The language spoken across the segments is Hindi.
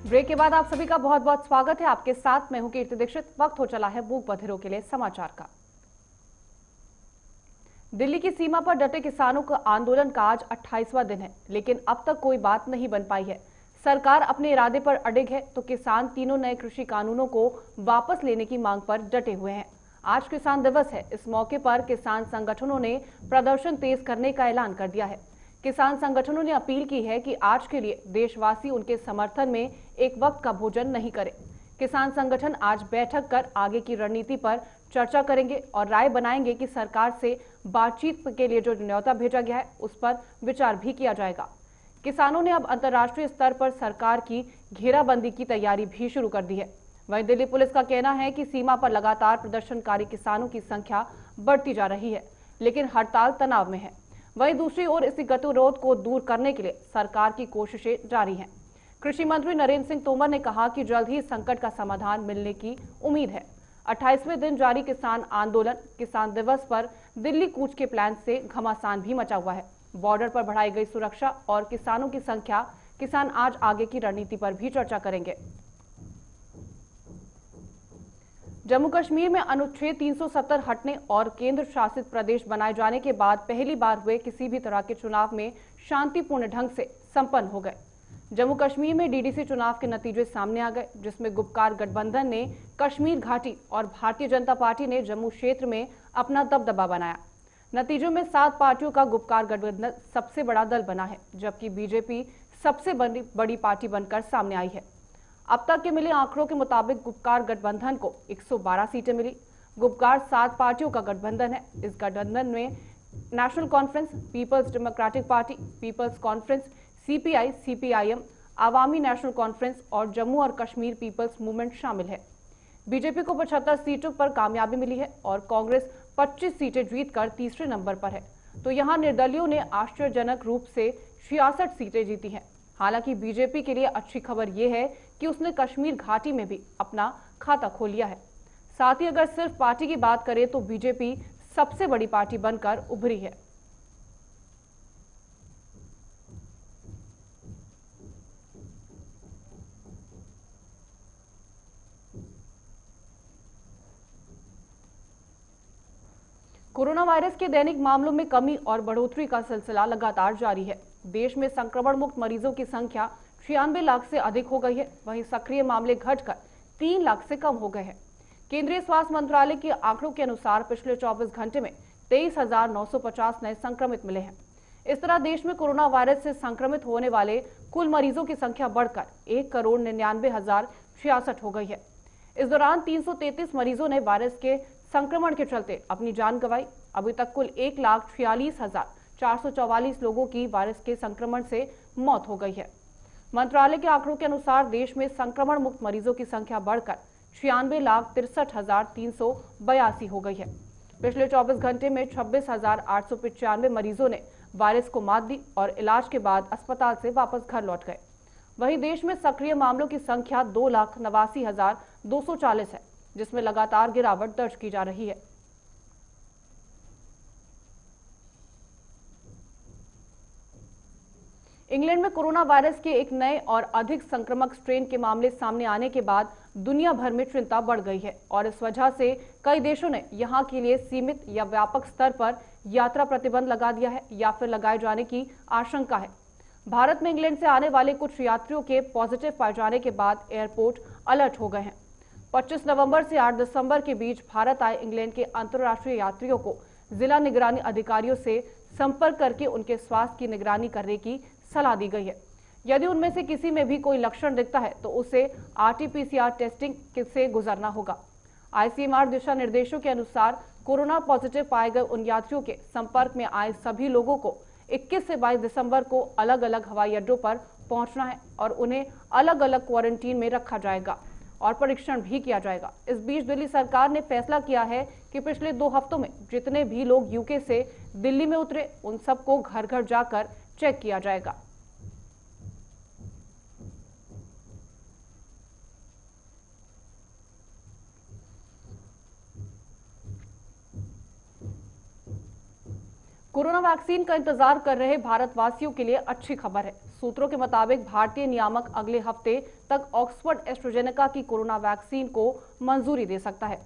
ब्रेक के बाद आप सभी का बहुत बहुत स्वागत है। आपके साथ मैं हूं कीर्ति दीक्षित। वक्त हो चला है मूक बधिरों के लिए समाचार का। दिल्ली की सीमा पर डटे किसानों का आंदोलन का आज 28वां दिन है, लेकिन अब तक कोई बात नहीं बन पाई है। सरकार अपने इरादे पर अडिग है तो किसान तीनों नए कृषि कानूनों को वापस लेने की मांग पर डटे हुए हैं। आज किसान दिवस है। इस मौके पर किसान संगठनों ने प्रदर्शन तेज करने का ऐलान कर दिया है। किसान संगठनों ने अपील की है कि आज के लिए देशवासी उनके समर्थन में एक वक्त का भोजन नहीं करें। किसान संगठन आज बैठक कर आगे की रणनीति पर चर्चा करेंगे और राय बनाएंगे कि सरकार से बातचीत के लिए जो न्योता भेजा गया है उस पर विचार भी किया जाएगा। किसानों ने अब अंतर्राष्ट्रीय स्तर पर सरकार की घेराबंदी की तैयारी भी शुरू कर दी है। वहीं दिल्ली पुलिस का कहना है कि सीमा पर लगातार प्रदर्शनकारी किसानों की संख्या बढ़ती जा रही है, लेकिन हड़ताल तनाव में है। वहीं दूसरी ओर इस गतिरोध को दूर करने के लिए सरकार की कोशिशें जारी हैं। कृषि मंत्री नरेंद्र सिंह तोमर ने कहा कि जल्द ही संकट का समाधान मिलने की उम्मीद है। 28वें दिन जारी किसान आंदोलन किसान दिवस पर दिल्ली कूच के प्लान से घमासान भी मचा हुआ है। बॉर्डर पर बढ़ाई गई सुरक्षा और किसानों की संख्या, किसान आज आगे की रणनीति पर भी चर्चा करेंगे। जम्मू कश्मीर में अनुच्छेद 370 हटने और केंद्र शासित प्रदेश बनाए जाने के बाद पहली बार हुए किसी भी तरह के चुनाव में शांतिपूर्ण ढंग से संपन्न हो गए। जम्मू कश्मीर में डीडीसी चुनाव के नतीजे सामने आ गए, जिसमें गुपकार गठबंधन ने कश्मीर घाटी और भारतीय जनता पार्टी ने जम्मू क्षेत्र में अपना दबदबा बनाया। नतीजों में 7 पार्टियों का गुपकार गठबंधन सबसे बड़ा दल बना है, जबकि बीजेपी सबसे बड़ी पार्टी बनकर सामने आई है। अब तक के मिले आंकड़ों के मुताबिक गुपकार गठबंधन को 112 सीटें मिली। गुपकार 7 पार्टियों का गठबंधन है। इस गठबंधन में National Conference, People's Democratic Party, People's Conference, CPI, CPIM, Awami National Conference और जम्मू और कश्मीर पीपल्स मूवमेंट शामिल है। बीजेपी को 75 सीटों पर कामयाबी मिली है और कांग्रेस 25 सीटें जीतकर तीसरे नंबर पर है। तो यहाँ निर्दलियों ने आश्चर्यजनक रूप से 66 सीटें जीती हैं। हालांकि बीजेपी के लिए अच्छी खबर यह है कि उसने कश्मीर घाटी में भी अपना खाता खोल लिया है। साथ ही अगर सिर्फ पार्टी की बात करें तो बीजेपी सबसे बड़ी पार्टी बनकर उभरी है। कोरोना वायरस के दैनिक मामलों में कमी और बढ़ोतरी का सिलसिला लगातार जारी है। देश में संक्रमण मुक्त मरीजों की संख्या 96 लाख से अधिक हो गई है। वहीं सक्रिय मामले घटकर 3 लाख से कम हो गए हैं। केंद्रीय स्वास्थ्य मंत्रालय के आंकड़ों के अनुसार पिछले 24 घंटे में 23,950 नए संक्रमित मिले हैं। इस तरह देश में कोरोना वायरस से संक्रमित होने वाले कुल मरीजों की संख्या बढ़कर 1,99,066 हो गई है। इस दौरान 333 मरीजों ने वायरस के संक्रमण के चलते अपनी जान गंवाई। अभी तक कुल 1,46,444 लोगों की वायरस के संक्रमण से मौत हो गई है। मंत्रालय के आंकड़ों के अनुसार देश में संक्रमण मुक्त मरीजों की संख्या बढ़कर 96,63,382 हो गई है। पिछले 24 घंटे में 26,895 मरीजों ने वायरस को मात दी और इलाज के बाद अस्पताल से वापस घर लौट गए। वहीं देश में सक्रिय मामलों की संख्या 2,89,240 है, जिसमें लगातार गिरावट दर्ज की जा रही है। इंग्लैंड में कोरोना वायरस के एक नए और अधिक संक्रामक स्ट्रेन के मामले सामने आने के बाद दुनिया भर में चिंता बढ़ गई है और इस वजह से कई देशों ने यहां के लिए सीमित या व्यापक स्तर पर यात्रा प्रतिबंध लगा दिया है या फिर लगाए जाने की आशंका है। भारत में इंग्लैंड से आने वाले कुछ यात्रियों के पॉजिटिव पाए जाने के बाद एयरपोर्ट अलर्ट हो गए हैं। 25 नवंबर से 8 दिसंबर के बीच भारत आए इंग्लैंड के अंतर्राष्ट्रीय यात्रियों को जिला निगरानी अधिकारियों से संपर्क करके उनके स्वास्थ्य की निगरानी करने की सलाह दी गई है। यदि उनमें से किसी में भी कोई लक्षण दिखता है तो उसे RT-PCR टेस्टिंग से गुजरना होगा। ICMR दिशा निर्देशों के अनुसार कोरोना पॉजिटिव पाए गए उन यात्रियों के संपर्क में आए सभी लोगों को 21 से 22 दिसंबर को अलग अलग हवाई अड्डों पर पहुंचना है और उन्हें अलग अलग क्वारंटीन में रखा जाएगा और परीक्षण भी किया जाएगा। इस बीच दिल्ली सरकार ने फैसला किया है कि पिछले 2 हफ्तों में जितने भी लोग यूके से दिल्ली में उतरे उन सबको घर घर जाकर चेक किया जाएगा। कोरोना वैक्सीन का इंतजार कर रहे भारतवासियों के लिए अच्छी खबर है। सूत्रों के मुताबिक भारतीय नियामक अगले हफ्ते तक ऑक्सफोर्ड एस्ट्राजेनेका की कोरोना वैक्सीन को मंजूरी दे सकता है।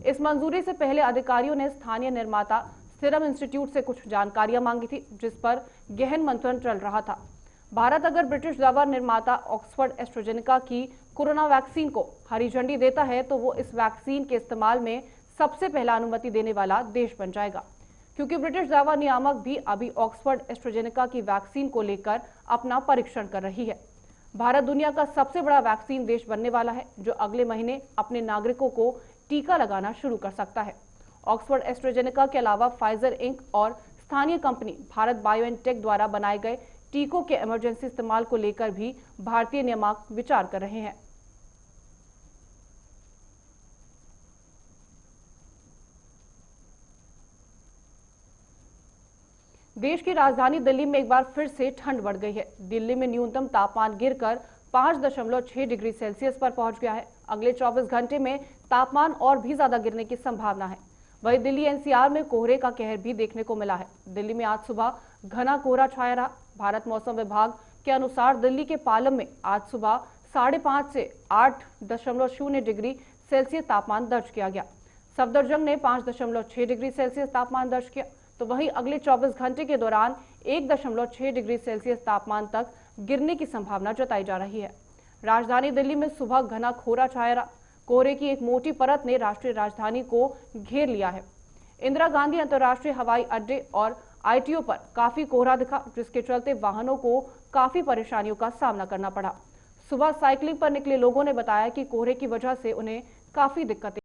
इस मंजूरी से पहले अधिकारियों ने स्थानीय निर्माता सीरम इंस्टीट्यूट से कुछ जानकारियां मांगी थी, जिस पर गहन मंथन चल रहा था। भारत अगर ब्रिटिश दवा निर्माता ऑक्सफोर्ड एस्ट्राजेनेका की कोरोना वैक्सीन को हरी झंडी देता है तो वो इस वैक्सीन के इस्तेमाल में सबसे पहला अनुमति देने वाला देश बन जाएगा, क्योंकि ब्रिटिश दवा नियामक भी अभी ऑक्सफोर्ड एस्ट्राजेनेका की वैक्सीन को लेकर अपना परीक्षण कर रही है। भारत दुनिया का सबसे बड़ा वैक्सीन देश बनने वाला है, जो अगले महीने अपने नागरिकों को टीका लगाना शुरू कर सकता है। ऑक्सफोर्ड एस्ट्राजेनेका के अलावा फाइजर इंक और स्थानीय कंपनी भारत बायोएनटेक द्वारा बनाए गए टीकों के इमरजेंसी इस्तेमाल को लेकर भी भारतीय नियामक विचार कर रहे हैं। देश की राजधानी दिल्ली में एक बार फिर से ठंड बढ़ गई है। दिल्ली में न्यूनतम तापमान गिरकर 5.6 डिग्री सेल्सियस पर पहुंच गया है। अगले 24 घंटे में तापमान और भी ज्यादा गिरने की संभावना है। वहीं दिल्ली एनसीआर में कोहरे का कहर भी देखने को मिला है। दिल्ली में आज सुबह घना कोहरा छाया रहा। भारत मौसम विभाग के अनुसार दिल्ली के पालम में आज सुबह 5:30 से 8.0 डिग्री सेल्सियस तापमान दर्ज किया गया। सफदरजंग ने 5.6 डिग्री सेल्सियस तापमान दर्ज किया। तो वहीं अगले 24 घंटे के दौरान 1.6 डिग्री सेल्सियस तापमान तक गिरने की संभावना जताई जा रही है। राजधानी दिल्ली में सुबह घना कोहरा छाया रहा। कोहरे की एक मोटी परत ने राष्ट्रीय राजधानी को घेर लिया है। इंदिरा गांधी अंतर्राष्ट्रीय हवाई अड्डे और आईटीओ पर काफी कोहरा दिखा, जिसके चलते वाहनों को काफी परेशानियों का सामना करना पड़ा। सुबह साइकिलिंग पर निकले लोगों ने बताया कि कोहरे की वजह से उन्हें काफी दिक्कतें